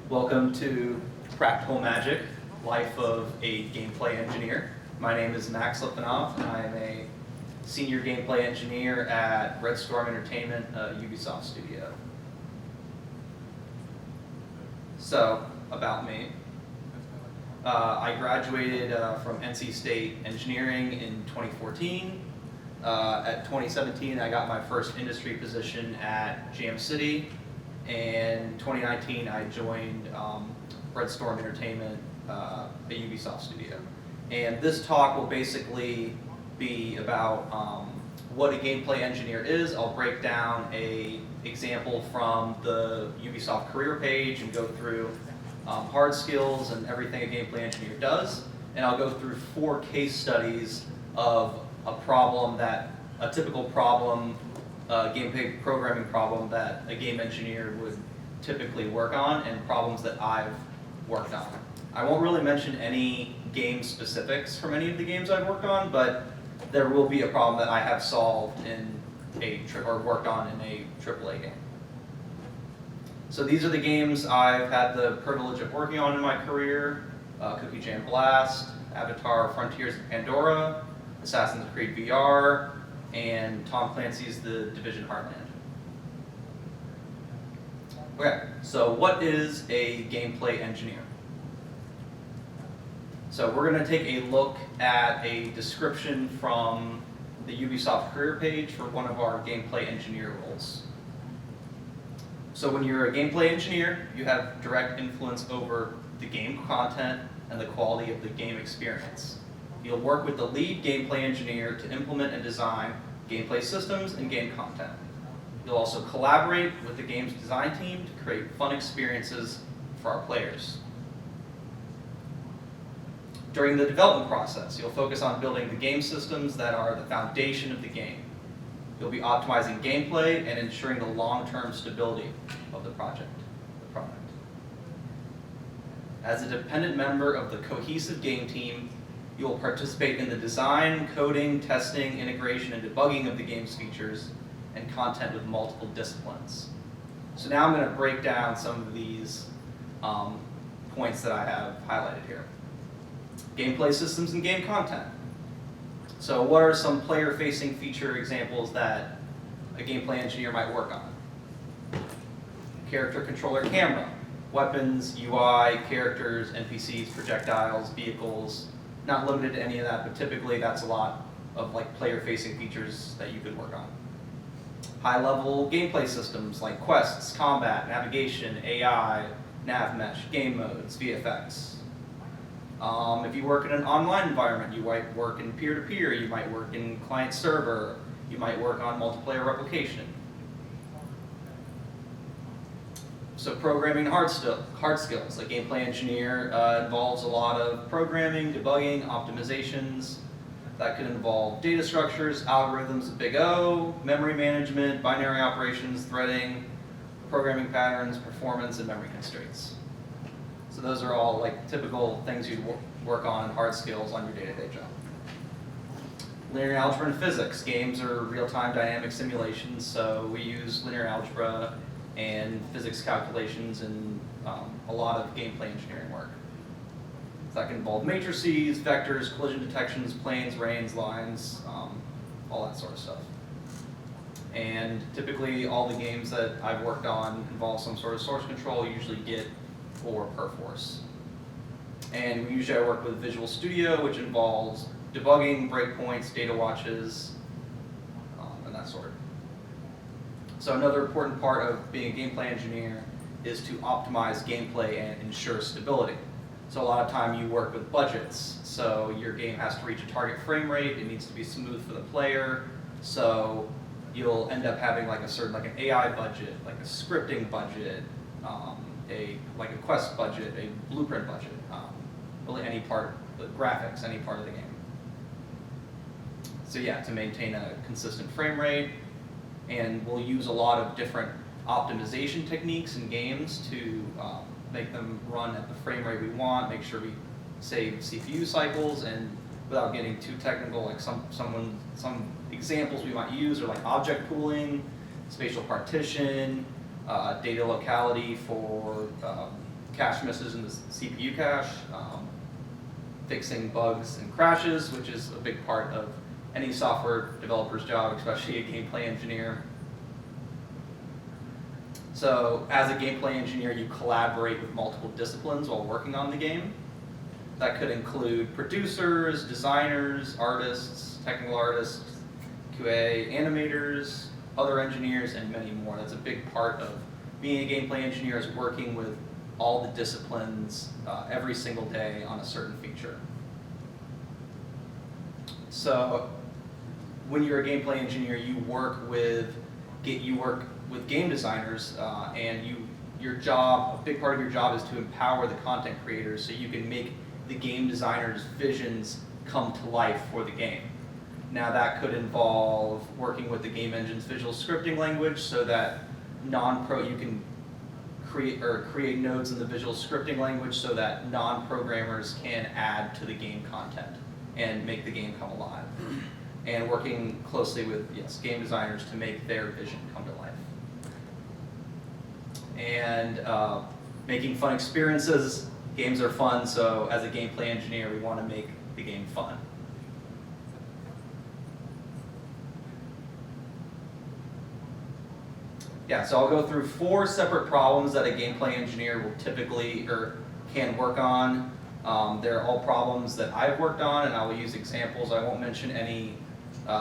Welcome to Practical Magic, Life of a Gameplay Engineer. My name is Max Litvinov, and I am a Senior Gameplay Engineer at Red Storm Entertainment, Ubisoft Studio. So, about me. I graduated from NC State Engineering in 2014. At 2017, I got my first industry position at Jam City. And 2019, I joined Red Storm Entertainment, a Ubisoft Studio. And this talk will basically be about what a gameplay engineer is. I'll break down an example from the Ubisoft career page and go through hard skills and everything a gameplay engineer does. And I'll go through 4 case studies of a typical problem, gameplay programming problem that a game engineer would typically work on, and problems that I've worked on. I won't really mention any game specifics from any of the games I've worked on, but there will be a problem that I have solved or worked on in a AAA game. So these are the games I've had the privilege of working on in my career: Cookie Jam Blast, Avatar: Frontiers of Pandora, Assassin's Creed VR, and Tom Clancy's The Division Heartland. Okay, so what is a gameplay engineer? So we're going to take a look at a description from the Ubisoft career page for one of our gameplay engineer roles. So when you're a gameplay engineer, you have direct influence over the game content and the quality of the game experience. You'll work with the lead gameplay engineer to implement and design gameplay systems and game content. You'll also collaborate with the game's design team to create fun experiences for our players. During the development process, you'll focus on building the game systems that are the foundation of the game. You'll be optimizing gameplay and ensuring the long-term stability of the product. As a dependent member of the cohesive game team, you will participate in the design, coding, testing, integration, and debugging of the game's features and content with multiple disciplines. So now I'm going to break down some of these points that I have highlighted here. Gameplay systems and game content. So what are some player-facing feature examples that a gameplay engineer might work on? Character controller camera, weapons, UI, characters, NPCs, projectiles, vehicles. Not limited to any of that, but typically that's a lot of player-facing features that you could work on. High-level gameplay systems like quests, combat, navigation, AI, nav mesh, game modes, VFX. If you work in an online environment, you might work in peer-to-peer, you might work in client-server, you might work on multiplayer replication. So programming hard skills. A gameplay engineer involves a lot of programming, debugging, optimizations. That could involve data structures, algorithms, big O, memory management, binary operations, threading, programming patterns, performance, and memory constraints. So those are all typical things you'd work on, hard skills on your day-to-day job. Linear algebra and physics. Games are real-time dynamic simulations, so we use linear algebra and physics calculations in a lot of gameplay engineering work. So that can involve matrices, vectors, collision detections, planes, rains, lines, all that sort of stuff. And typically all the games that I've worked on involve some sort of source control, usually Git or Perforce. And usually I work with Visual Studio, which involves debugging, breakpoints, data watches, and that sort. So another important part of being a gameplay engineer is to optimize gameplay and ensure stability. So a lot of time you work with budgets. So your game has to reach a target frame rate, it needs to be smooth for the player. So you'll end up having an AI budget, like a scripting budget, a quest budget, a blueprint budget, really any part, the graphics, any part of the game. So yeah, to maintain a consistent frame rate. And we'll use a lot of different optimization techniques in games to make them run at the frame rate we want, make sure we save CPU cycles, and without getting too technical, some examples we might use are object pooling, spatial partition, data locality for cache misses in the CPU cache, fixing bugs and crashes, which is a big part of any software developer's job, especially a gameplay engineer. So as a gameplay engineer, you collaborate with multiple disciplines while working on the game. That could include producers, designers, artists, technical artists, QA, animators, other engineers, and many more. That's a big part of being a gameplay engineer, is working with all the disciplines every single day on a certain feature. So when you're a gameplay engineer, you work with game designers, and your job, a big part of your job is to empower the content creators so you can make the game designers' visions come to life for the game. Now that could involve working with the game engine's visual scripting language so that you can create nodes in the visual scripting language so that non-programmers can add to the game content and make the game come alive. And working closely with, game designers to make their vision come to life. And making fun experiences. Games are fun, so as a gameplay engineer, we want to make the game fun. So I'll go through 4 separate problems that a gameplay engineer will typically or can work on. They're all problems that I've worked on, and I will use examples. I won't mention any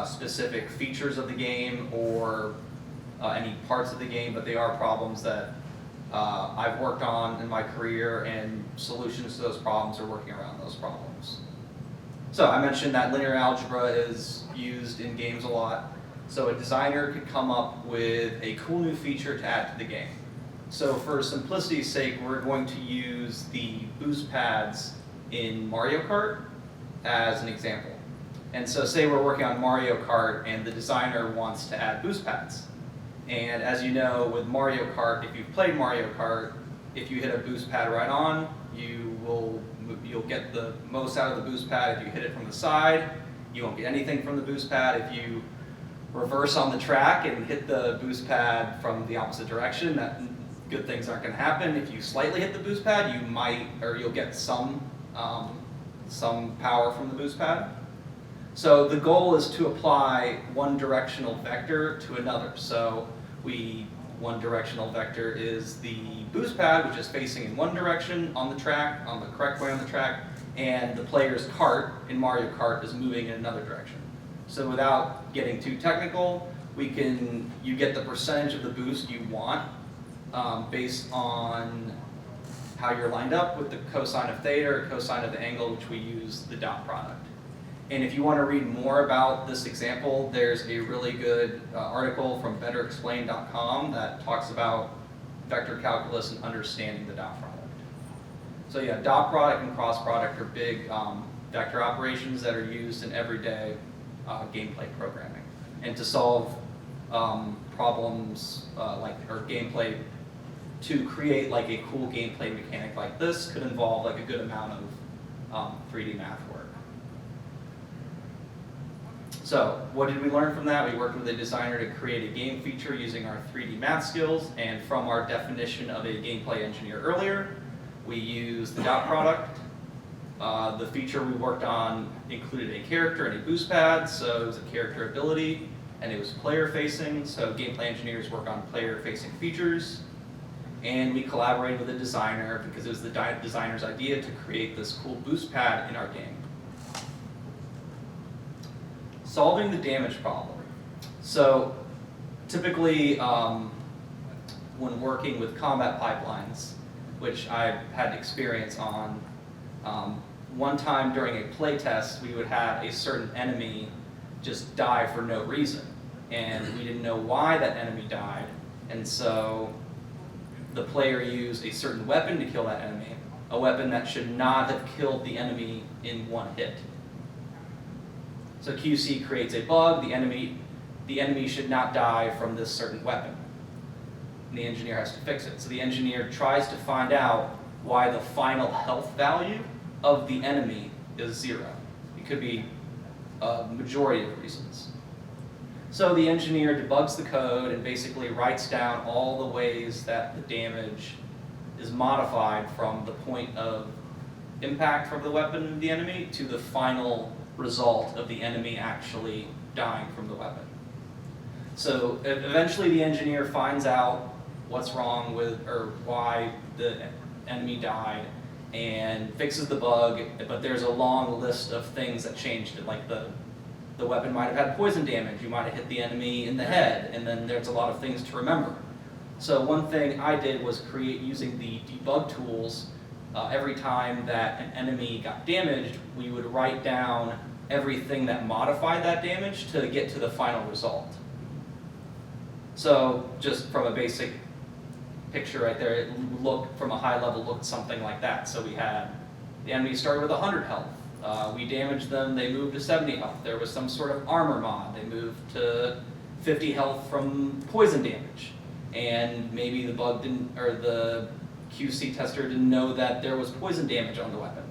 specific features of the game or any parts of the game, but they are problems that I've worked on in my career, and solutions to those problems are working around those problems. So I mentioned that linear algebra is used in games a lot. So a designer could come up with a cool new feature to add to the game. So for simplicity's sake, we're going to use the boost pads in Mario Kart as an example. And so say we're working on Mario Kart and the designer wants to add boost pads. And as you know, with Mario Kart, if you've played Mario Kart, if you hit a boost pad right on, you'll get the most out of the boost pad. If you hit it from the side, you won't get anything from the boost pad. If you reverse on the track and hit the boost pad from the opposite direction, good things aren't going to happen. If you slightly hit the boost pad, you'll get some power from the boost pad. So the goal is to apply one directional vector to another. So one directional vector is the boost pad, which is facing in one direction on the track, on the correct way on the track, and the player's cart in Mario Kart is moving in another direction. So without getting too technical, you get the percentage of the boost you want based on how you're lined up with the cosine of theta or cosine of the angle, which we use the dot product. And if you want to read more about this example, there's a really good article from betterexplained.com that talks about vector calculus and understanding the dot product. So dot product and cross product are big vector operations that are used in everyday gameplay programming. And to solve problems or gameplay, to create like a cool gameplay mechanic like this could involve like a good amount of 3D math work. So what did we learn from that? We worked with a designer to create a game feature using our 3D math skills, and from our definition of a gameplay engineer earlier, we used the dot product. The feature we worked on included a character and a boost pad, so it was a character ability, and it was player facing, so gameplay engineers work on player facing features. And we collaborated with a designer because it was the designer's idea to create this cool boost pad in our game. Solving the damage problem. So typically when working with combat pipelines, which I've had experience on, one time during a playtest we would have a certain enemy just die for no reason. And we didn't know why that enemy died. And so the player used a certain weapon to kill that enemy, a weapon that should not have killed the enemy in one hit. So QC creates a bug, the enemy should not die from this certain weapon. And the engineer has to fix it. So the engineer tries to find out why the final health value of the enemy is 0. It could be a majority of reasons. So the engineer debugs the code and basically writes down all the ways that the damage is modified from the point of impact from the weapon of the enemy to the final result of the enemy actually dying from the weapon. So eventually the engineer finds out what's wrong with, or why the enemy died, and fixes the bug, but there's a long list of things that changed it, like the weapon might have had poison damage, you might have hit the enemy in the head, and then there's a lot of things to remember. So one thing I did was create, using the debug tools, every time that an enemy got damaged, we would write down everything that modified that damage to get to the final result. So just from a basic picture right there, it looked, from a high level, looked something like that. So we had, the enemy started with 100 health. We damaged them, they moved to 70 health. There was some sort of armor mod. They moved to 50 health from poison damage. And maybe the bug didn't, or the QC tester didn't know that there was poison damage on the weapon,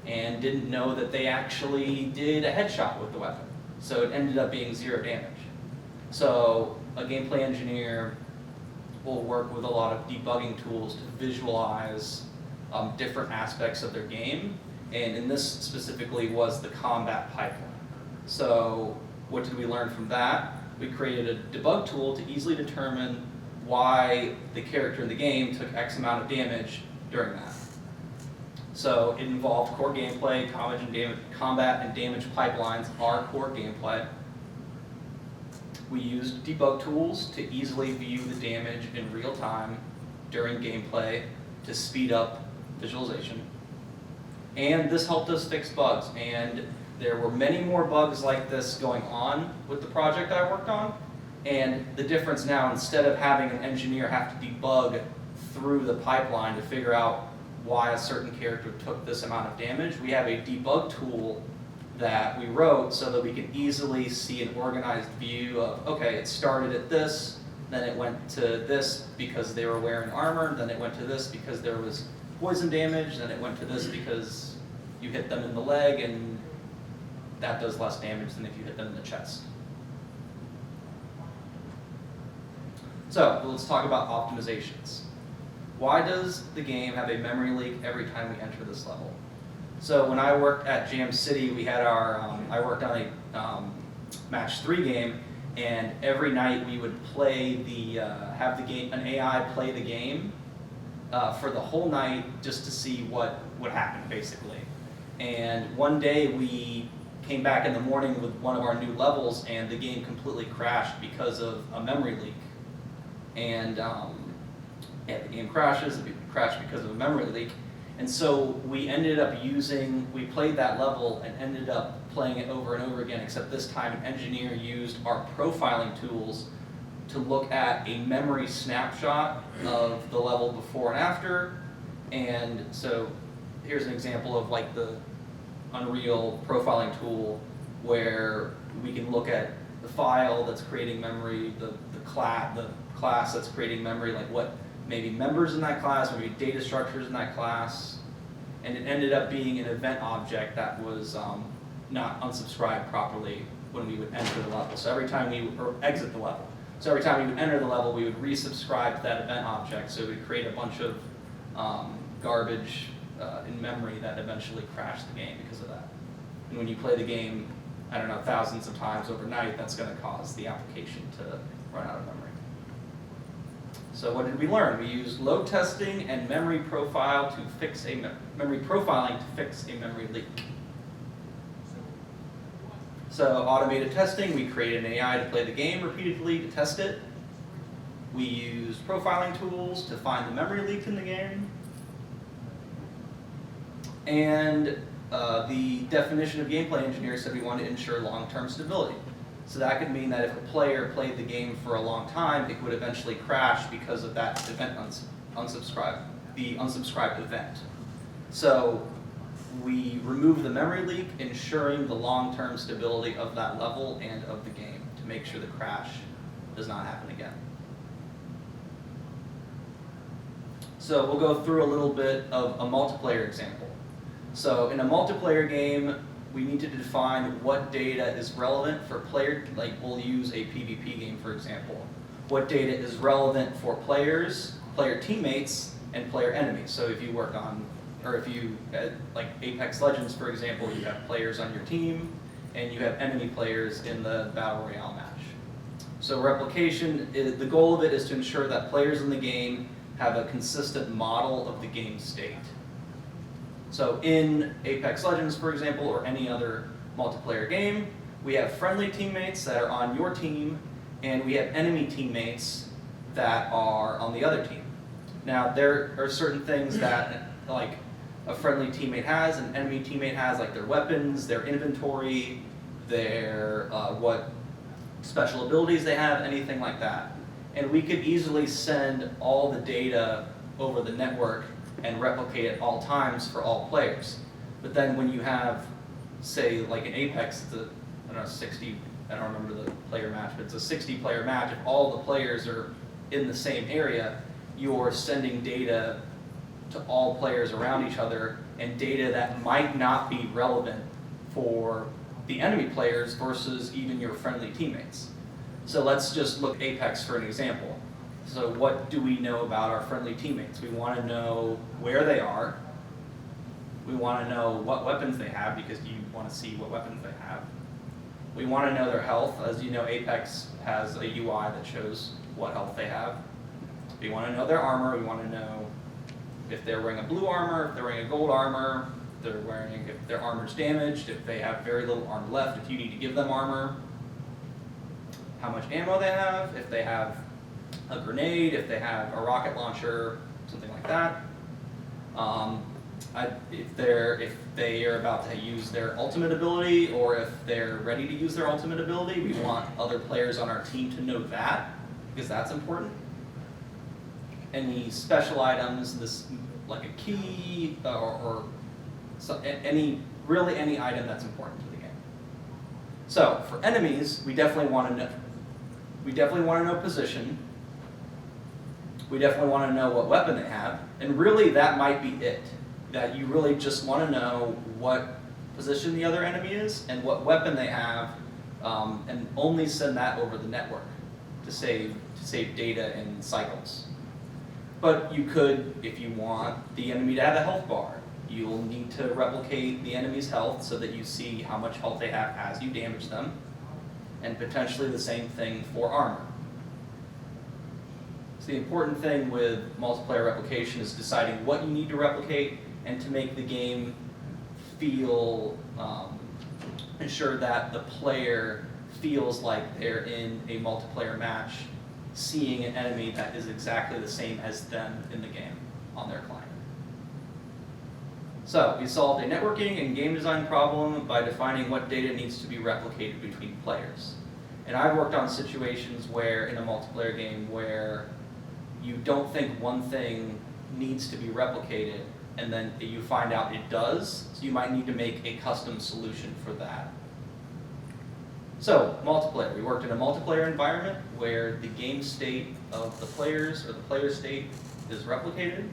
and didn't know that they actually did a headshot with the weapon. So it ended up being 0 damage. So a gameplay engineer will work with a lot of debugging tools to visualize different aspects of their game, and in this specifically was the combat pipeline. So what did we learn from that? We created a debug tool to easily determine why the character in the game took X amount of damage during that. So it involved core gameplay, combat and damage pipelines are core gameplay. We used debug tools to easily view the damage in real time during gameplay to speed up visualization. And this helped us fix bugs, and there were many more bugs like this going on with the project I worked on. And the difference now, instead of having an engineer have to debug through the pipeline to figure out why a certain character took this amount of damage, we have a debug tool that we wrote so that we can easily see an organized view of, okay, it started at this, then it went to this because they were wearing armor, then it went to this because there was poison damage, then it went to this because you hit them in the leg, and that does less damage than if you hit them in the chest. So let's talk about optimizations. Why does the game have a memory leak every time we enter this level? So when I worked at Jam City, we had our, I worked on a match 3 game, and every night we would play the, have the game, an AI play the game for the whole night just to see what would happen, basically. And one day we came back in the morning with one of our new levels, and the game completely crashed because of a memory leak. And yeah, the game crashes, it crashed because of a memory leak. And so we ended up we played that level and ended up playing it over and over again, except this time an engineer used our profiling tools to look at a memory snapshot of the level before and after. And so here's an example of like the Unreal profiling tool where we can look at the file that's creating memory, the class that's creating memory, like what maybe members in that class, maybe data structures in that class, and it ended up being an event object that was not unsubscribed properly when we would enter the level. So every time we, or exit the level. So every time we would enter the level, we would resubscribe to that event object, so it would create a bunch of garbage in memory that eventually crashed the game because of that. And when you play the game, I don't know, thousands of times overnight, that's going to cause the application to run out of memory. So what did we learn? We used load testing and memory profiling to fix a memory leak. So automated testing, we created an AI to play the game repeatedly to test it. We used profiling tools to find the memory leak in the game. And the definition of gameplay engineer said we wanted to ensure long-term stability. So that could mean that if a player played the game for a long time, it would eventually crash because of that event the unsubscribed event. So we remove the memory leak, ensuring the long-term stability of that level and of the game to make sure the crash does not happen again. So we'll go through a little bit of a multiplayer example. So in a multiplayer game, we need to define what data is relevant for player, like we'll use a PvP game for example. What data is relevant for players, player teammates, and player enemies. So if you work on, or if you, like Apex Legends, for example, you have players on your team, and you have enemy players in the Battle Royale match. So replication, the goal of it is to ensure that players in the game have a consistent model of the game state. So in Apex Legends, for example, or any other multiplayer game, we have friendly teammates that are on your team, and we have enemy teammates that are on the other team. Now, there are certain things that, like, a friendly teammate has, an enemy teammate has, like their weapons, their inventory, their what special abilities they have, anything like that. And we could easily send all the data over the network and replicate at all times for all players. But then when you have, say, like in Apex, it's a, I don't know, 60, I don't remember the player match, but it's a 60-player match. If all the players are in the same area, you're sending data to all players around each other, and data that might not be relevant for the enemy players versus even your friendly teammates. So let's just look at Apex for an example. So what do we know about our friendly teammates? We want to know where they are. We want to know what weapons they have, because you want to see what weapons they have. We want to know their health. As you know, Apex has a UI that shows what health they have. We want to know their armor. We want to know if they're wearing a blue armor, if they're wearing a gold armor, if their armor's damaged, if they have very little armor left, if you need to give them armor, how much ammo they have, if they have a grenade, if they have a rocket launcher, something like that. If they are about to use their ultimate ability, or if they're ready to use their ultimate ability, we want other players on our team to know that, because that's important. Any special items, like a key, really any item that's important to the game. So for enemies, we definitely want to know. We definitely want to know position. We definitely want to know what weapon they have, and really that might be it. That you really just want to know what position the other enemy is and what weapon they have, and only send that over the network to save data and cycles. But you could, if you want the enemy to have a health bar, you'll need to replicate the enemy's health so that you see how much health they have as you damage them, and potentially the same thing for armor. So the important thing with multiplayer replication is deciding what you need to replicate, and to make the game feel, ensure that the player feels like they're in a multiplayer match, seeing an enemy that is exactly the same as them in the game on their client. So we solved a networking and game design problem by defining what data needs to be replicated between players. And I've worked on situations where, in a multiplayer game, where you don't think one thing needs to be replicated, and then you find out it does, so you might need to make a custom solution for that. So, multiplayer. We worked in a multiplayer environment where the game state of the players, or the player state, is replicated.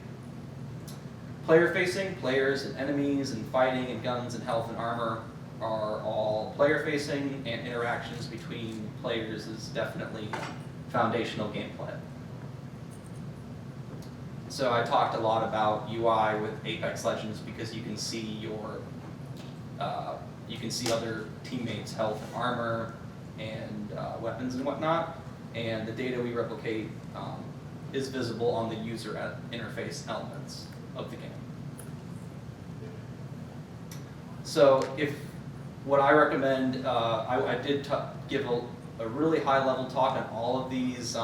Player-facing, players and enemies and fighting and guns and health and armor are all player-facing, and interactions between players is definitely foundational gameplay. So I talked a lot about UI with Apex Legends because you can see other teammates' health and armor and weapons and whatnot, and the data we replicate is visible on the user interface elements of the game. So what I recommend, I did give a really high-level talk on all of these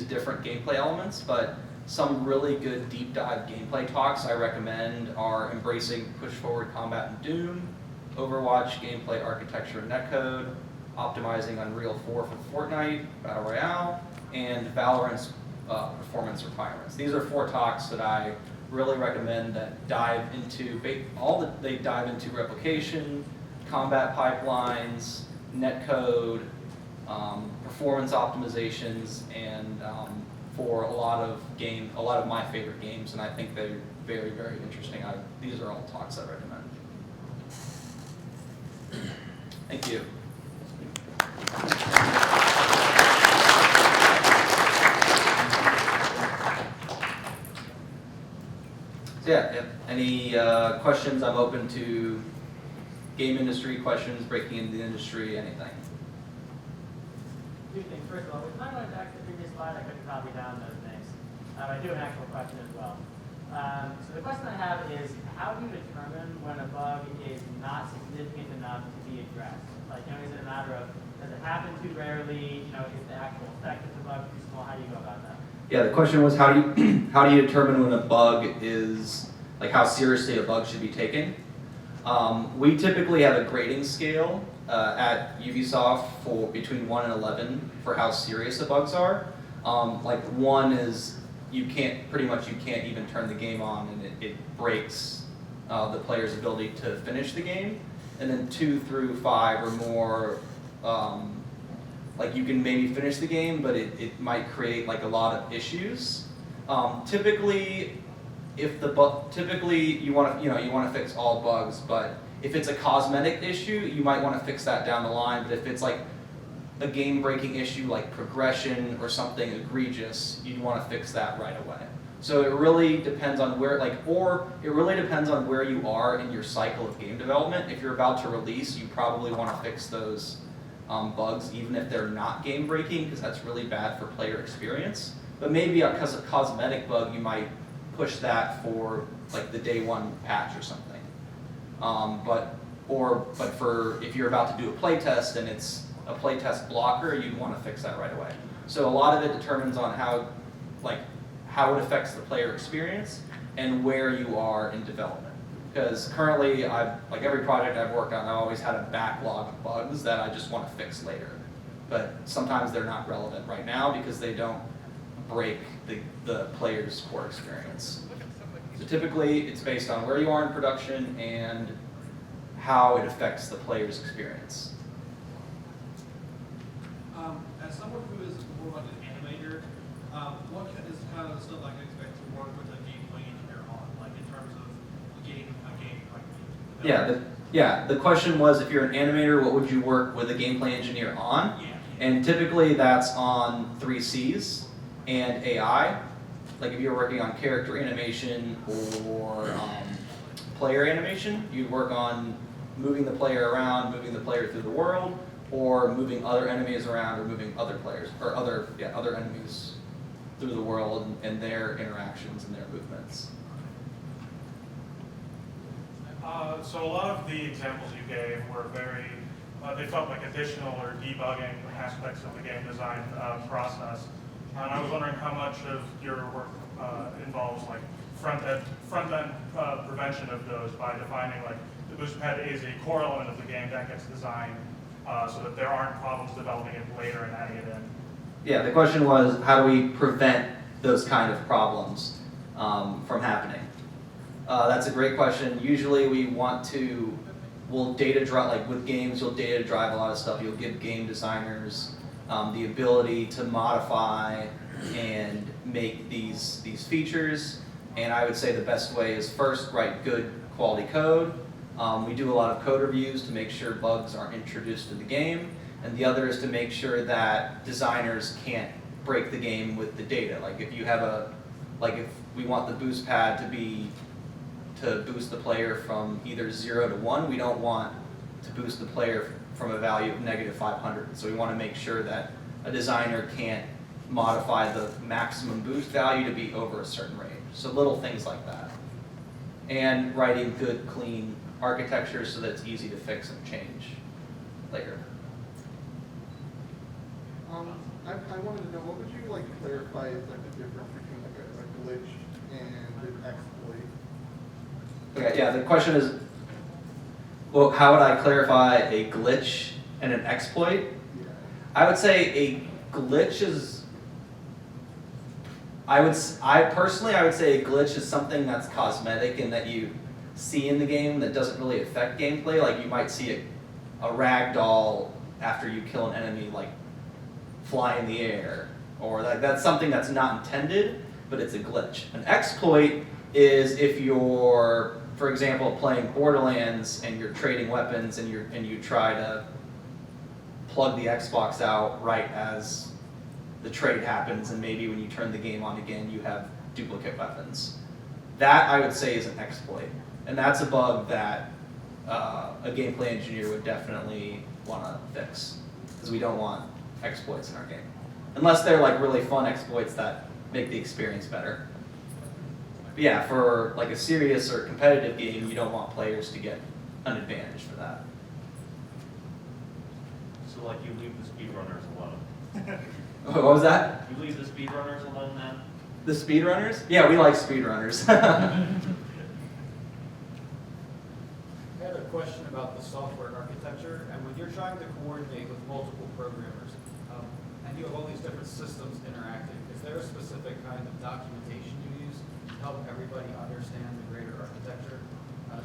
different gameplay elements, but some really good deep dive gameplay talks I recommend are Embracing Push-Forward Combat in Doom, Overwatch Gameplay Architecture and Netcode, Optimizing Unreal 4 for Fortnite, Battle Royale, and Valorant's Performance Requirements. These are 4 talks that I really recommend that dive into replication, combat pipelines, netcode, performance optimizations, and for a lot of my favorite games, and I think they're very, very interesting. These are all talks I recommend. Thank you. So yeah, if any questions, I'm open to game industry questions, breaking into the industry, anything. Two things. First of all, we kind of went back to the previous slide. I couldn't copy down those names. I do have an actual question as well. So the question I have is, how do you determine when a bug is not significant enough to be addressed? Like, you know, is it a matter of, does it happen too rarely? You know, is the actual effect of the bug too small? How do you go about that? Yeah, the question was how do you determine when a bug is, like how seriously a bug should be taken? We typically have a grading scale at Ubisoft for between 1 and 11 for how serious the bugs are. Like 1 is you can't even turn the game on and it breaks the player's ability to finish the game. And then 2 through 5 are more like you can maybe finish the game, but it might create like a lot of issues. Typically you want to fix all bugs, but if it's a cosmetic issue, you might want to fix that down the line. But if it's like a game-breaking issue like progression or something egregious, you'd want to fix that right away. So it really depends on where, it really depends on where you are in your cycle of game development. If you're about to release, you probably want to fix those bugs, even if they're not game-breaking, because that's really bad for player experience. But maybe because of cosmetic bug, you might push that for like the day 1 patch or something. But for if you're about to do a playtest and it's a playtest blocker, you'd want to fix that right away. So a lot of it determines on how it affects the player experience and where you are in development. Because currently, like every project I've worked on, I've always had a backlog of bugs that I just want to fix later. But sometimes they're not relevant right now because they don't break the player's core experience. So typically, it's based on where you are in production and how it affects the player's experience. As someone who is more like an animator, what is kind of the stuff I can expect to work with a gameplay engineer on, like in terms of getting a game like The question was, if you're an animator, what would you work with a gameplay engineer on? Yeah. And typically that's on 3Cs and AI. Like if you're working on character animation or player animation, you'd work on moving the player around, moving the player through the world, or moving other enemies around, or moving other players or other enemies through the world and their interactions and their movements. So a lot of the examples you gave were they felt like additional or debugging aspects of the game design process. And I was wondering how much of your work involves like front-end prevention of those by defining like the boost pad is a core element of the game that gets designed so that there aren't problems developing it later and adding it in. Yeah, the question was, how do we prevent those kind of problems from happening? That's a great question. Usually we'll data drive, like with games, you'll data drive a lot of stuff. You'll give game designers the ability to modify and make these features. And I would say the best way is first write good quality code. We do a lot of code reviews to make sure bugs aren't introduced to the game. And the other is to make sure that designers can't break the game with the data. Like if you have if we want the boost pad to boost the player from either 0 to 1, we don't want to boost the player from a value of -500. So we want to make sure that a designer can't modify the maximum boost value to be over a certain range. So little things like that. And writing good, clean architecture so that it's easy to fix and change later. I wanted to know, what would you clarify is the difference between a glitch and an exploit? Okay, yeah, the question is, well, how would I clarify a glitch and an exploit? Yeah. I would say a glitch is, I would say a glitch is something that's cosmetic and that you see in the game that doesn't really affect gameplay. Like you might see a ragdoll after you kill an enemy fly in the air, or that's something that's not intended, but it's a glitch. An exploit is if you're, for example, playing Borderlands and you're trading weapons and you try to plug the Xbox out right as the trade happens, and maybe when you turn the game on again, you have duplicate weapons. that I would say is an exploit. And that's a bug that a gameplay engineer would definitely want to fix, because we don't want exploits in our game. Unless they're like really fun exploits that make the experience better. But yeah, for like a serious or competitive game, you don't want players to get an advantage for that. So like you leave the speedrunners alone. What was that? You leave the speedrunners alone then? The speedrunners? Yeah, we like speedrunners. I had a question about the software architecture, and when you're trying to coordinate with multiple programmers, and you have all these different systems interacting, is there a specific kind of documentation you use to help everybody understand the greater architecture,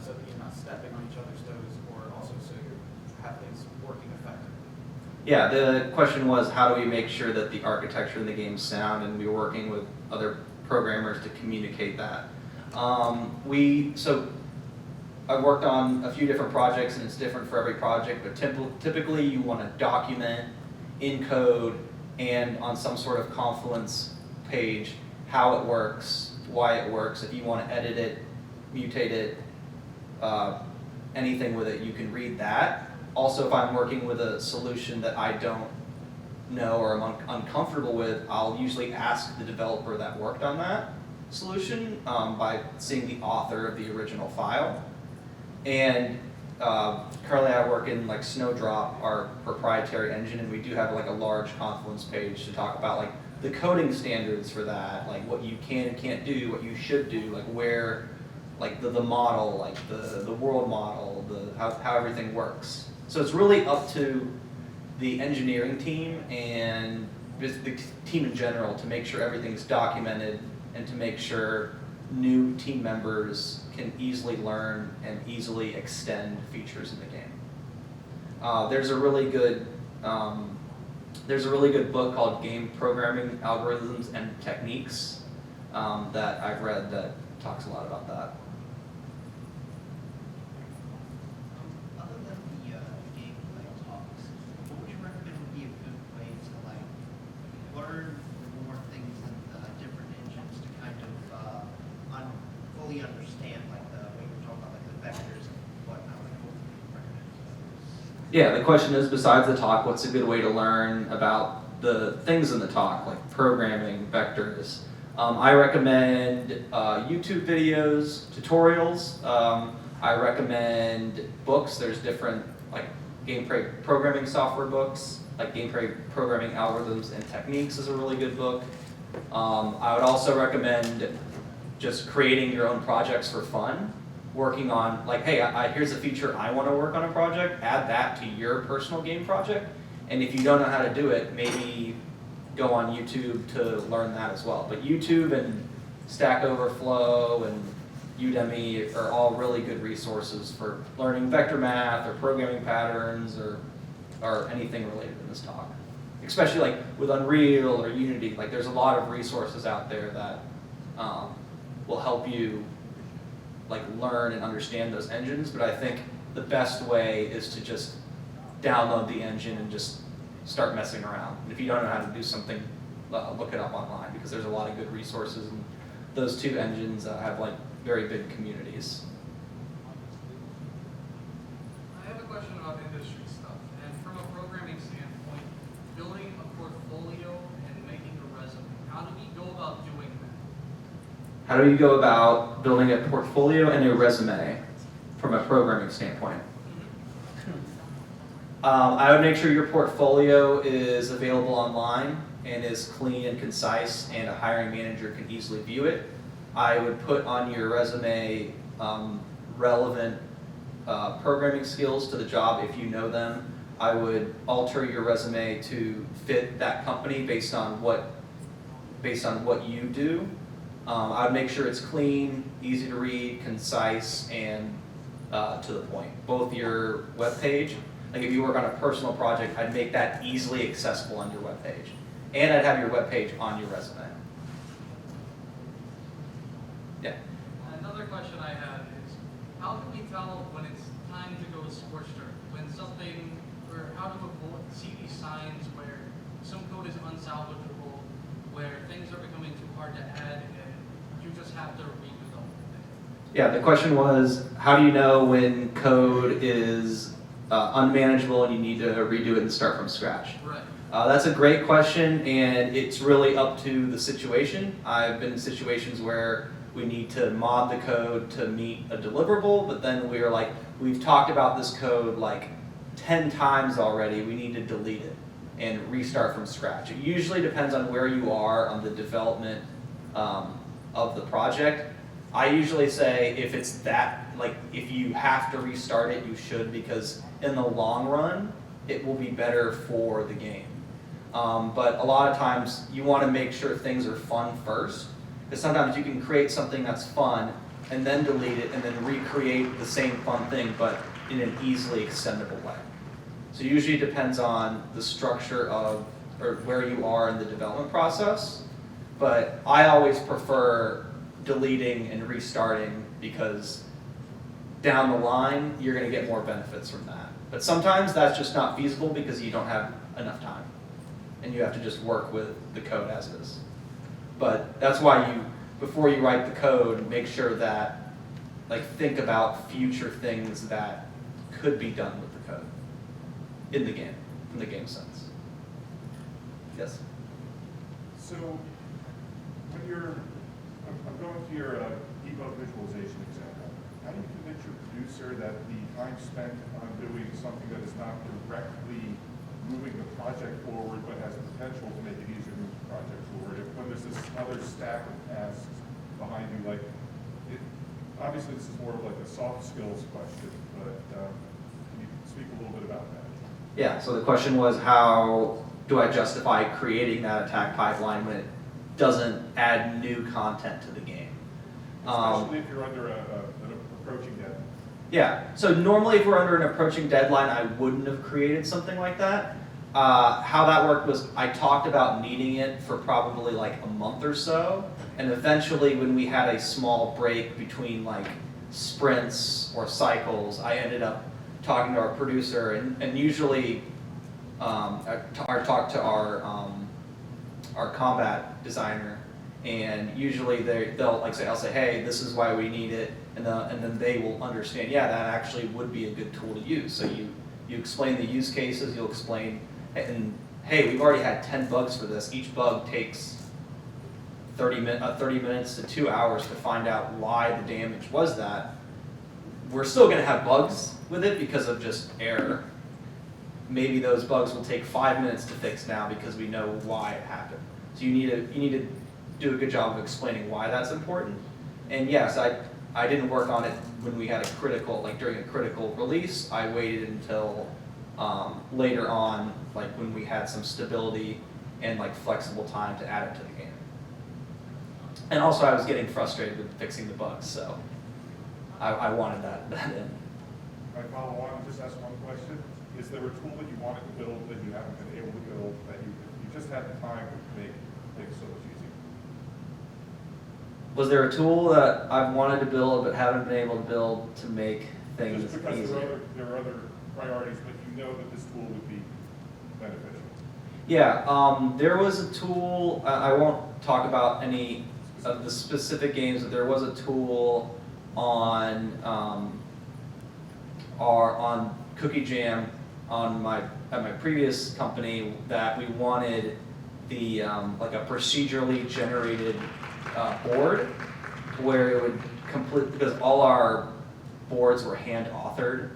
so that you're not stepping on each other's toes, or also so you have things working effectively? Yeah, the question was, how do we make sure that the architecture in the game is sound, and we're working with other programmers to communicate that. So I've worked on a few different projects, and it's different for every project, but typically you want to document in code and on some sort of Confluence page how it works, why it works. If you want to edit it, mutate it, anything with it, you can read that. Also, if I'm working with a solution that I don't know or I'm uncomfortable with, I'll usually ask the developer that worked on that solution by seeing the author of the original file. And currently I work in like Snowdrop, our proprietary engine, and we do have like a large Confluence page to talk about like the coding standards for that, like what you can and can't do, what you should do, like where, like the model, like the world model, how everything works. So it's really up to the engineering team and just the team in general to make sure everything's documented and to make sure new team members can easily learn and easily extend features in the game. There's a really good book called Game Programming Algorithms and Techniques that I've read that talks a lot about that. Other than the gameplay talks, what would you recommend would be a good way to like learn more things in the different engines to kind of fully understand like the way you're talking about like the vectors and whatnot? Like what would you recommend? Yeah, the question is, besides the talk, what's a good way to learn about the things in the talk, like programming, vectors? I recommend YouTube videos, tutorials. I recommend books. There's different like programming software books, like Game Programming Algorithms and Techniques is a really good book. I would also recommend just creating your own projects for fun, working on like, hey, here's a feature I want to work on a project, add that to your personal game project, and if you don't know how to do it, maybe go on YouTube to learn that as well. But YouTube and Stack Overflow and Udemy are all really good resources for learning vector math or programming patterns or anything related in this talk. Especially like with Unreal or Unity, like there's a lot of resources out there that will help you like learn and understand those engines. But I think the best way is to just download the engine and just start messing around. And if you don't know how to do something, look it up online, because there's a lot of good resources, and those two engines have like very big communities. I have a question about industry stuff, and from a programming standpoint, building a portfolio and making a resume. How do we go about doing that? How do you go about building a portfolio and a resume from a programming standpoint? I would make sure your portfolio is available online and is clean and concise, and a hiring manager can easily view it. I would put on your resume relevant programming skills to the job if you know them. I would alter your resume to fit that company based on what you do. I would make sure it's clean, easy to read, concise, and to the point. Both your web page, like if you work on a personal project, I'd make that easily accessible on your web page, and I'd have your web page on your resume. Yeah. Another question I have is, how can we tell when it's time to go scorched earth? When something, or how to see these signs where some code is unsalvageable, where things are becoming too hard to add, and you just have to rebuild. Yeah, the question was, how do you know when code is unmanageable and you need to redo it and start from scratch? Right. That's a great question, and it's really up to the situation. I've been in situations where we need to mod the code to meet a deliverable, but then we're like, we've talked about this code like 10 times already, we need to delete it and restart from scratch. It usually depends on where you are on the development of the project. I usually say if it's that, like if you have to restart it, you should, because in the long run, it will be better for the game. But a lot of times you want to make sure things are fun first, because sometimes you can create something that's fun and then delete it and then recreate the same fun thing, but in an easily extendable way. So usually it depends on the structure of, or where you are in the development process, but I always prefer deleting and restarting because down the line, you're gonna get more benefits from that. But sometimes that's just not feasible because you don't have enough time and you have to just work with the code as is. But that's why you, before you write the code, make sure that, like, think about future things that could be done with the code in the game, in the game sense. Yes? So, when you're, I'm going to your debug visualization example. How do you convince your producer that the time spent on doing something that is not directly moving the project forward, but has the potential to make it easier to move the project forward? When there's this other stack of tasks behind you, like, obviously this is more of like a soft skills question, but can you speak a little bit about that? Yeah, so the question was, how do I justify creating that attack pipeline when it doesn't add new content to the game? Especially if you're under an approaching deadline. Yeah, so normally if we're under an approaching deadline, I wouldn't have created something like that. How that worked was I talked about needing it for probably like a month or so, and eventually when we had a small break between like sprints or cycles, I ended up talking to our producer, and usually I talked to our combat designer, and usually they'll like say, I'll say, hey, this is why we need it, and then they will understand, yeah, that actually would be a good tool to use. So you explain the use cases, you'll explain, and hey, we've already had 10 bugs for this. Each bug takes 30 minutes to 2 hours to find out why the damage was that. We're still going to have bugs with it because of just error. Maybe those bugs will take 5 minutes to fix now because we know why it happened. So you need to do a good job of explaining why that's important. And yes, I didn't work on it when we had a critical, like during a critical release. I waited until later on, like when we had some stability and like flexible time to add it to the game. And also I was getting frustrated with fixing the bugs, so I wanted that in. I follow on and just ask one question. Is there a tool that you wanted to build that you haven't been able to build, that you just had the time to make things so much easier? Was there a tool that I've wanted to build but haven't been able to build to make things Just because easier? there are other priorities, but you know that this tool would be beneficial. Yeah, there was a tool, I won't talk about any of the specific games, but there was a tool on on Cookie Jam at my previous company that we wanted the like a procedurally generated board where it would complete, because all our boards were hand authored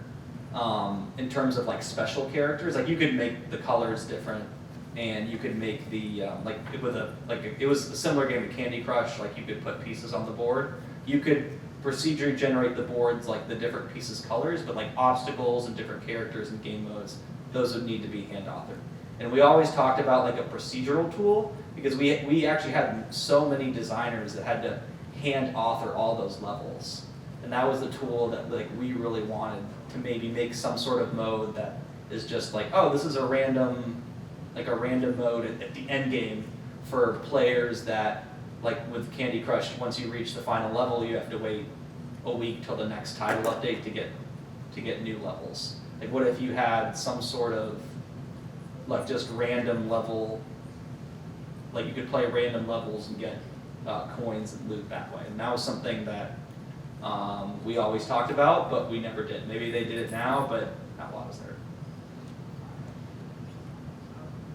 in terms of like special characters. Like you could make the colors different, and you could make the it was a similar game to Candy Crush. Like you could put pieces on the board. You could procedurally generate the boards, like the different pieces colors, but like obstacles and different characters and game modes, those would need to be hand authored. And we always talked about like a procedural tool because we actually had so many designers that had to hand author all those levels. And that was the tool that like we really wanted to maybe make some sort of mode that is just like, oh, this is a random mode at the end game for players that, like with Candy Crush, once you reach the final level, you have to wait a week till the next title update to get new levels. Like what if you had some sort of like just random level, like you could play random levels and get coins and loot that way. And that was something that we always talked about, but we never did. Maybe they did it now, but not while I was there.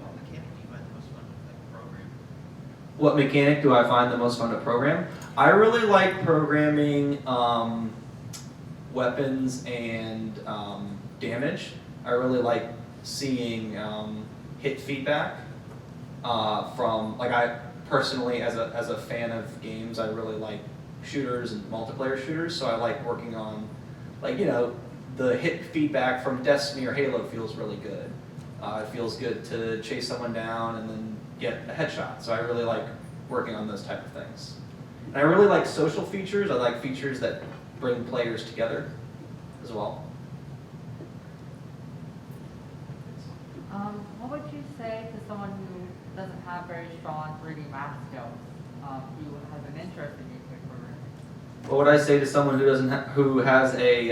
What mechanic do you find the most fun to like program? What mechanic do I find the most fun to program? I really like programming weapons and damage. I really like seeing hit feedback from, like, I personally, as a fan of games, I really like shooters and multiplayer shooters, so I like working on, like, you know, the hit feedback from Destiny or Halo feels really good. It feels good to chase someone down and then get a headshot, so I really like working on those type of things. And I really like social features. I like features that bring players together as well. What would you say to someone who doesn't have very strong 3D math skills, who has an interest in gameplay programming? What would I say to someone who who has a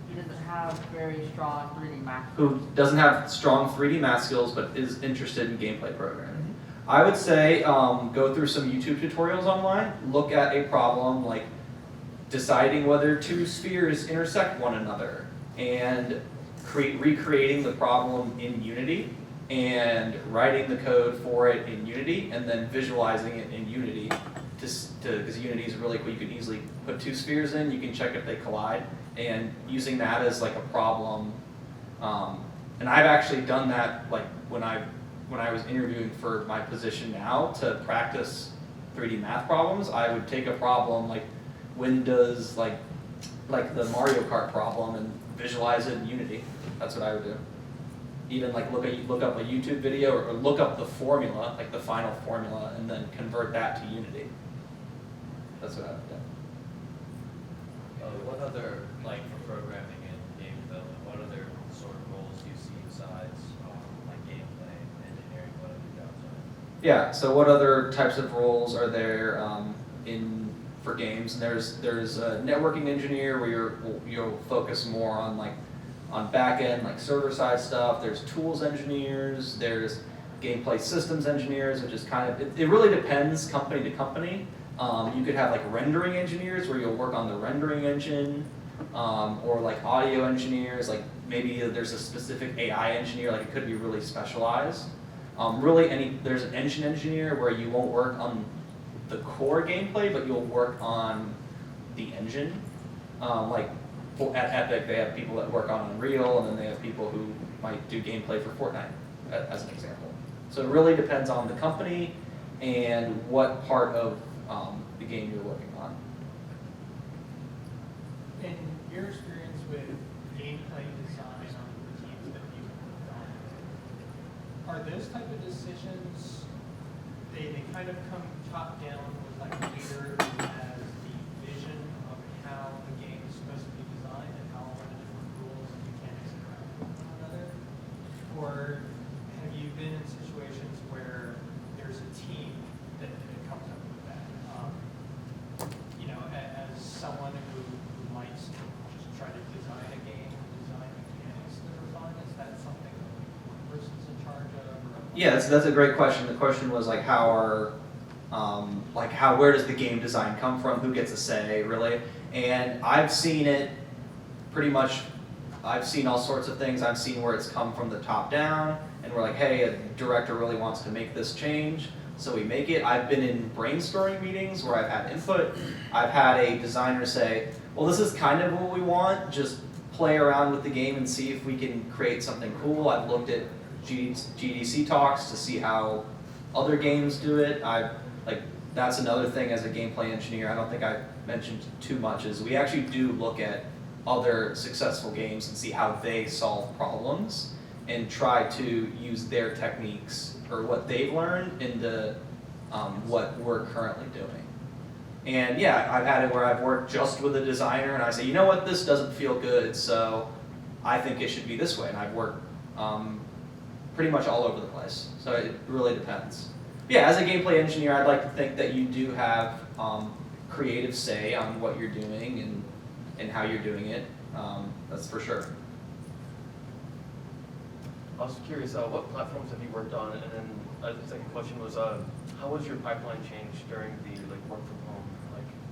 Who doesn't have very strong 3D math skills? who doesn't have strong 3D math skills but is interested in gameplay programming? I would say go through some YouTube tutorials online, look at a problem like deciding whether two spheres intersect one another, and recreating the problem in Unity, and writing the code for it in Unity, and then visualizing it in Unity, because Unity is really cool. You can easily put two spheres in, you can check if they collide, and using that as like a problem. And I've actually done that, like when I was interviewing for my position now to practice 3D math problems. I would take a problem like when does like the Mario Kart problem and visualize it in Unity. That's what I would do. Even like look up a YouTube video or look up the formula, like the final formula, and then convert that to Unity. That's what I would do. What other, like for programming and game development, what other sort of roles do you see besides like gameplay, engineering, what other jobs are there? Yeah. So what other types of roles are there for games? And there's a networking engineer where you'll focus more on on back end, like server side stuff. There's tools engineers. There's gameplay systems engineers, which is kind of it really depends company to company. You could have like rendering engineers where you'll work on the rendering engine, or like audio engineers, like maybe there's a specific AI engineer, like it could be really specialized. There's an engine engineer where you won't work on the core gameplay, but you'll work on the engine. Like at Epic, they have people that work on Unreal, and then they have people who might do gameplay for Fortnite, as an example. So it really depends on the company and what part of the game you're working on. In your experience with gameplay design on the teams that you've worked on, are those type of decisions, they kind of come top down with like a leader who has the vision of how the game is supposed to be designed and how all the different rules and mechanics interact with one another? Or have you been in situations where there's a team that comes up with that? As someone who might just try to design a game, design mechanics that are fun, is that something that one person's in charge of? Yeah, that's a great question. The question was like where does the game design come from? Who gets a say, really? And I've seen it pretty much. I've seen all sorts of things. I've seen where it's come from the top down, and we're like, hey, a director really wants to make this change, so we make it. I've been in brainstorming meetings where I've had input. I've had a designer say, well, this is kind of what we want, just play around with the game and see if we can create something cool. I've looked at GDC talks to see how other games do it. That's another thing as a gameplay engineer, I don't think I mentioned too much, is we actually do look at other successful games and see how they solve problems and try to use their techniques or what they've learned into what we're currently doing. And yeah, I've had it where I've worked just with a designer and I say, you know what, this doesn't feel good, so I think it should be this way. And I've worked pretty much all over the place, so it really depends. Yeah, as a gameplay engineer, I'd like to think that you do have creative say on what you're doing and how you're doing it. That's for sure. I was curious, what platforms have you worked on? And then the second question was, how was your pipeline changed during the work from home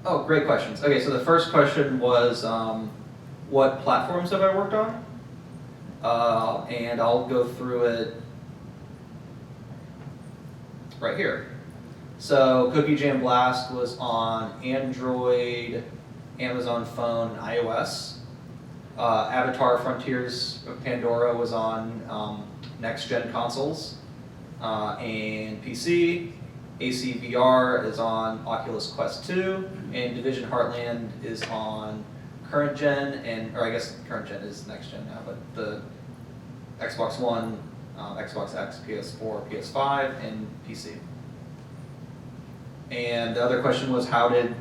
Oh, great questions. Okay, so the first question was, what platforms have I worked on? And I'll go through it right here. So Cookie Jam Blast was on Android, Amazon Phone, and iOS. Avatar Frontiers of Pandora was on next-gen consoles and PC. ACVR is on Oculus Quest 2, and Division Heartland is on current gen, or I guess current gen is next gen now, but the Xbox One, Xbox X, PS4, PS5, and PC. And the other question was, how did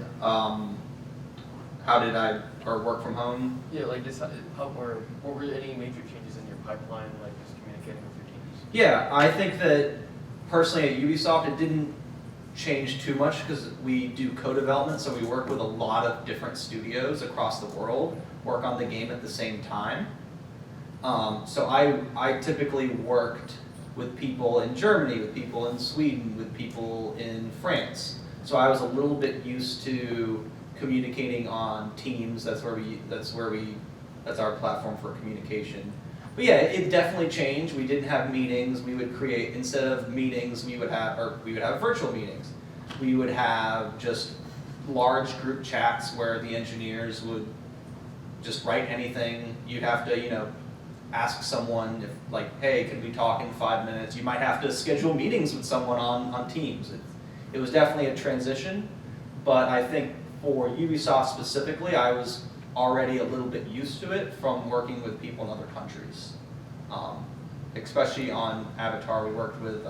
I work from home? Yeah, like this, what were any major changes in your pipeline, like just communicating with your teams? Yeah, I think that personally at Ubisoft it didn't change too much because we do co-development, so we work with a lot of different studios across the world, work on the game at the same time. So I typically worked with people in Germany, with people in Sweden, with people in France. So I was a little bit used to communicating on Teams. That's our platform for communication. But yeah, it definitely changed. We didn't have meetings. We would create, instead of meetings, we would have virtual meetings. We would have just large group chats where the engineers would just write anything. You'd have to, ask someone if, like, hey, can we talk in 5 minutes? You might have to schedule meetings with someone on Teams. It was definitely a transition, but I think for Ubisoft specifically, I was already a little bit used to it from working with people in other countries. Especially on Avatar, we worked with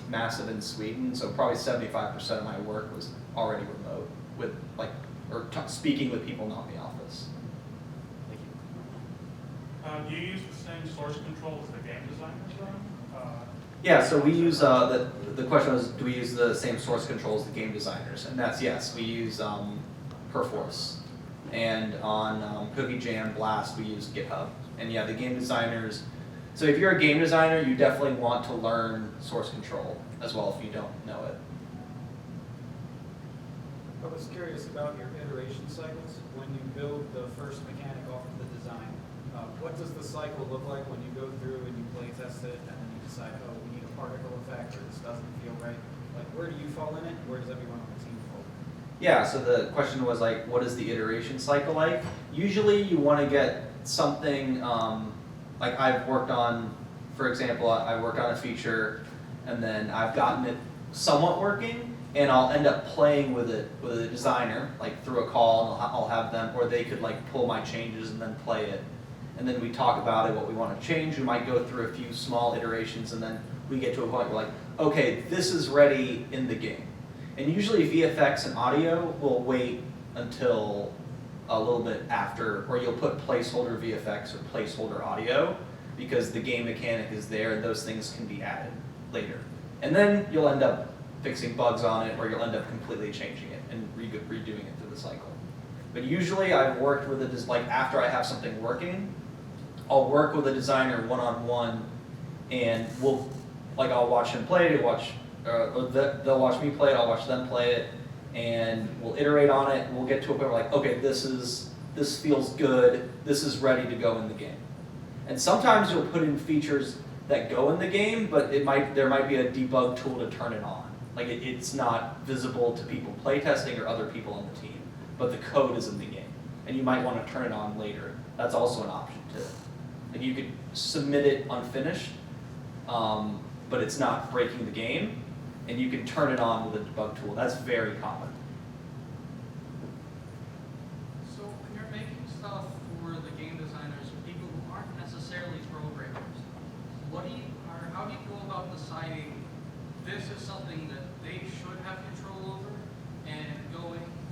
Massive in Sweden, so probably 75% of my work was already remote, with speaking with people not in the office. Thank you. Do you use the same source control as the game designers then? Yeah, so we use, the question was, do we use the same source control as the game designers? And that's yes, we use Perforce. And on Cookie Jam Blast, we use GitHub. And yeah, the game designers, so if you're a game designer, you definitely want to learn source control as well if you don't know it. I was curious about your iteration cycles. When you build the first mechanic off of the design, what does the cycle look like when you go through and you play test it and then you decide, oh, we need a particle effect or this doesn't feel right? Like, where do you fall in it? Where does everyone on the team fall? Yeah, so the question was like, what is the iteration cycle like? Usually you want to get something, like I've worked on, for example, I worked on a feature and then I've gotten it somewhat working and I'll end up playing with it with a designer, like through a call, and I'll have them, or they could like pull my changes and then play it. And then we talk about it, what we want to change. We might go through a few small iterations and then we get to a point where like, okay, this is ready in the game. And usually VFX and audio will wait until a little bit after, or you'll put placeholder VFX or placeholder audio because the game mechanic is there and those things can be added later. And then you'll end up fixing bugs on it or you'll end up completely changing it and redoing it through the cycle. But usually I've worked with it, like after I have something working, I'll work with a designer one-on-one and I'll watch him play, they'll watch me play it, I'll watch them play it, and we'll iterate on it, and we'll get to a point where like, okay, this feels good, this is ready to go in the game. And sometimes you'll put in features that go in the game, but there might be a debug tool to turn it on. Like it's not visible to people playtesting or other people on the team, but the code is in the game, and you might want to turn it on later. That's also an option too. Like you could submit it unfinished, but it's not breaking the game, and you can turn it on with a debug tool. That's very common. So when you're making stuff for the game designers, people who aren't necessarily programmers, how do you go about deciding this is something that they should have control over and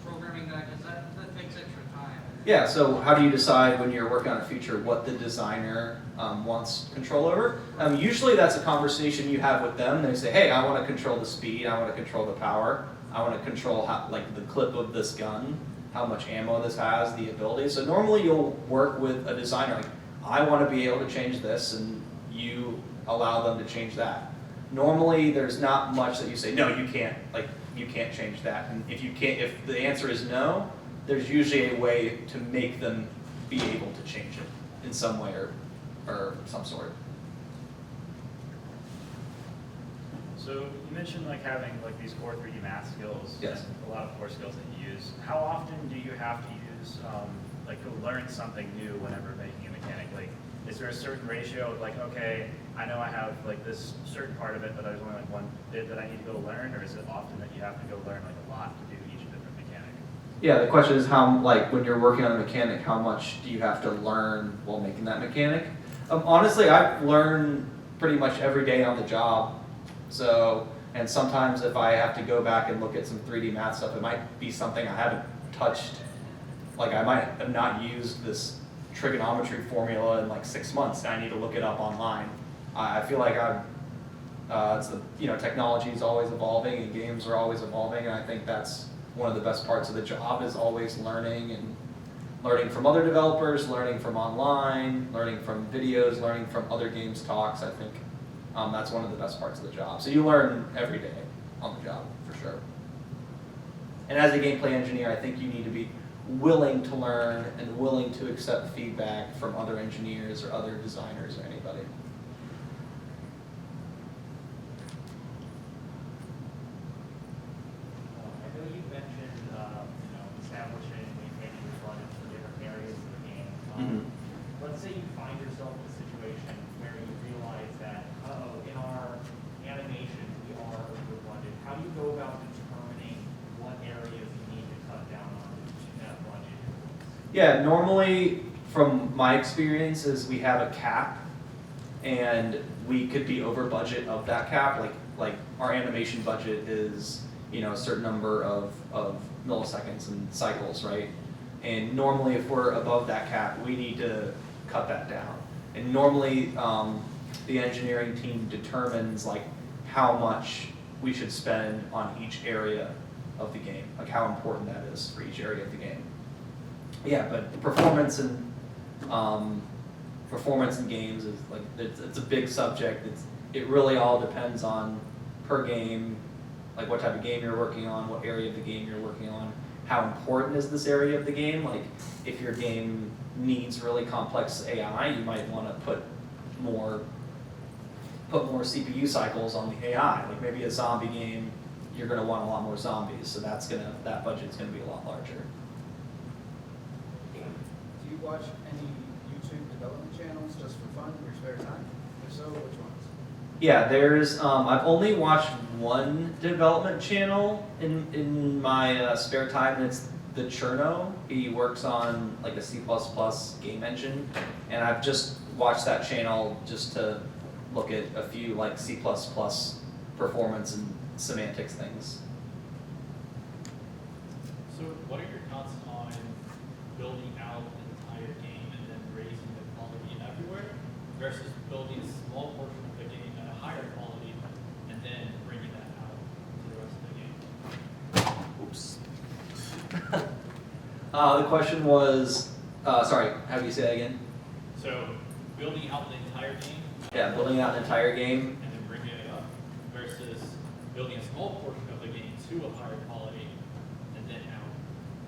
programming that, because that takes extra time. Yeah, so how do you decide when you're working on a feature what the designer wants control over? Usually that's a conversation you have with them. They say, hey, I want to control the speed, I want to control the power, I want to control the clip of this gun, how much ammo this has, the ability. So normally you'll work with a designer, like, I want to be able to change this, and you allow them to change that. Normally there's not much that you say, no, you can't. Like you can't change that. And if the answer is no, there's usually a way to make them be able to change it in some way or some sort. So you mentioned like having like these core 3D math skills. Yes. And a lot of core skills that you use. How often do you have to use like to learn something new whenever making a mechanic? Like, is there a certain ratio of like, okay, I know I have like this certain part of it, but there's only like one bit that I need to go learn, or is it often that you have to go learn like a lot to do each different mechanic? Yeah, the question is how, like, when you're working on a mechanic, how much do you have to learn while making that mechanic? Honestly, I've learned pretty much every day on the job. So, and sometimes if I have to go back and look at some 3D math stuff, it might be something I haven't touched. Like, I might have not used this trigonometry formula in like 6 months, and I need to look it up online. I feel like it's the, technology is always evolving and games are always evolving, and I think that's one of the best parts of the job is always learning and learning from other developers, learning from online, learning from videos, learning from other games talks. I think that's one of the best parts of the job. So you learn every day on the job, for sure. And as a gameplay engineer, I think you need to be willing to learn and willing to accept feedback from other engineers or other designers or anybody. I know you mentioned, establishing and maintaining your budgets for different areas of the game. Let's say you find yourself in a situation where you realize that, in our animation, we are over budget. How do you go about determining what areas you need to cut down on in that budget? Yeah, normally, from my experience, is we have a cap, and we could be over budget of that cap. Like our animation budget is, a certain number of milliseconds and cycles, right? And normally, if we're above that cap, we need to cut that down. And normally, the engineering team determines like how much we should spend on each area of the game, like how important that is for each area of the game. Yeah, but performance in games is like it's a big subject. It really all depends on per game, like what type of game you're working on, what area of the game you're working on, how important is this area of the game. Like if your game needs really complex AI, you might want to put more CPU cycles on the AI. Like maybe a zombie game, you're going to want a lot more zombies, so that budget's going to be a lot larger. Do you watch any YouTube development channels just for fun in your spare time? If so, which ones? Yeah, there's, I've only watched one development channel in my spare time, and it's the Cherno. He works on like a C++ game engine, and I've just watched that channel just to look at a few like C++ performance and semantics things. So what are your thoughts on building out an entire game and then raising the quality everywhere versus building a small portion of the game at a higher quality and then bringing that out to the rest of the game? Oops. The question was, sorry, how do you say that again? So building out the entire game. Yeah, building out an entire game. And then bringing it up versus building a small portion of the game to a higher quality and then out.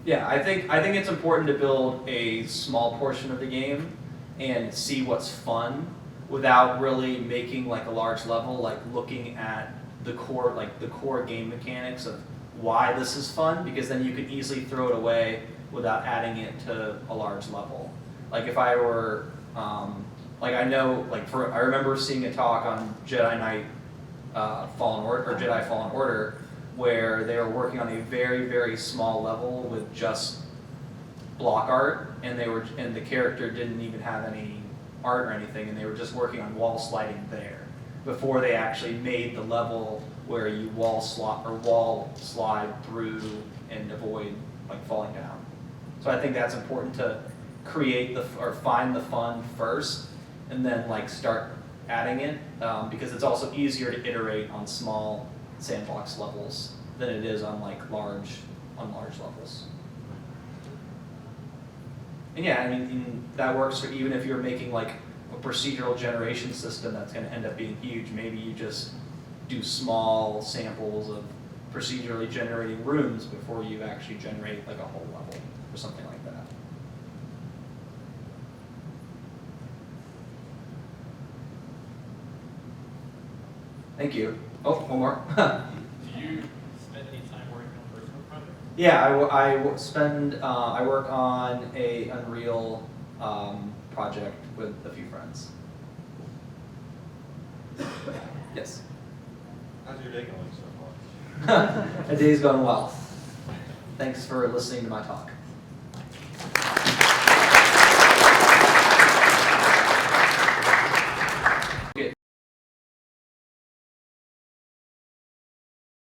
Yeah, I think it's important to build a small portion of the game and see what's fun without really making like a large level, like looking at the core game mechanics of why this is fun, because then you could easily throw it away without adding it to a large level. Like if I were, I remember seeing a talk on Jedi Knight Jedi Fallen Order, where they were working on a very, very small level with just block art, and the character didn't even have any art or anything, and they were just working on wall sliding there before they actually made the level where you wall slide through and avoid like falling down. So I think that's important to find the fun first, and then like start adding it, because it's also easier to iterate on small sandbox levels than it is on like large levels. And yeah, I mean that works for even if you're making like a procedural generation system that's going to end up being huge. Maybe you just do small samples of procedurally generating rooms before you actually generate like a whole level or something like that. Thank you. Oh, one more. Do you spend any time working on personal projects? Yeah, I work on a Unreal project with a few friends. Yes. How's your day going so far? A day's going well. Thanks for listening to my talk.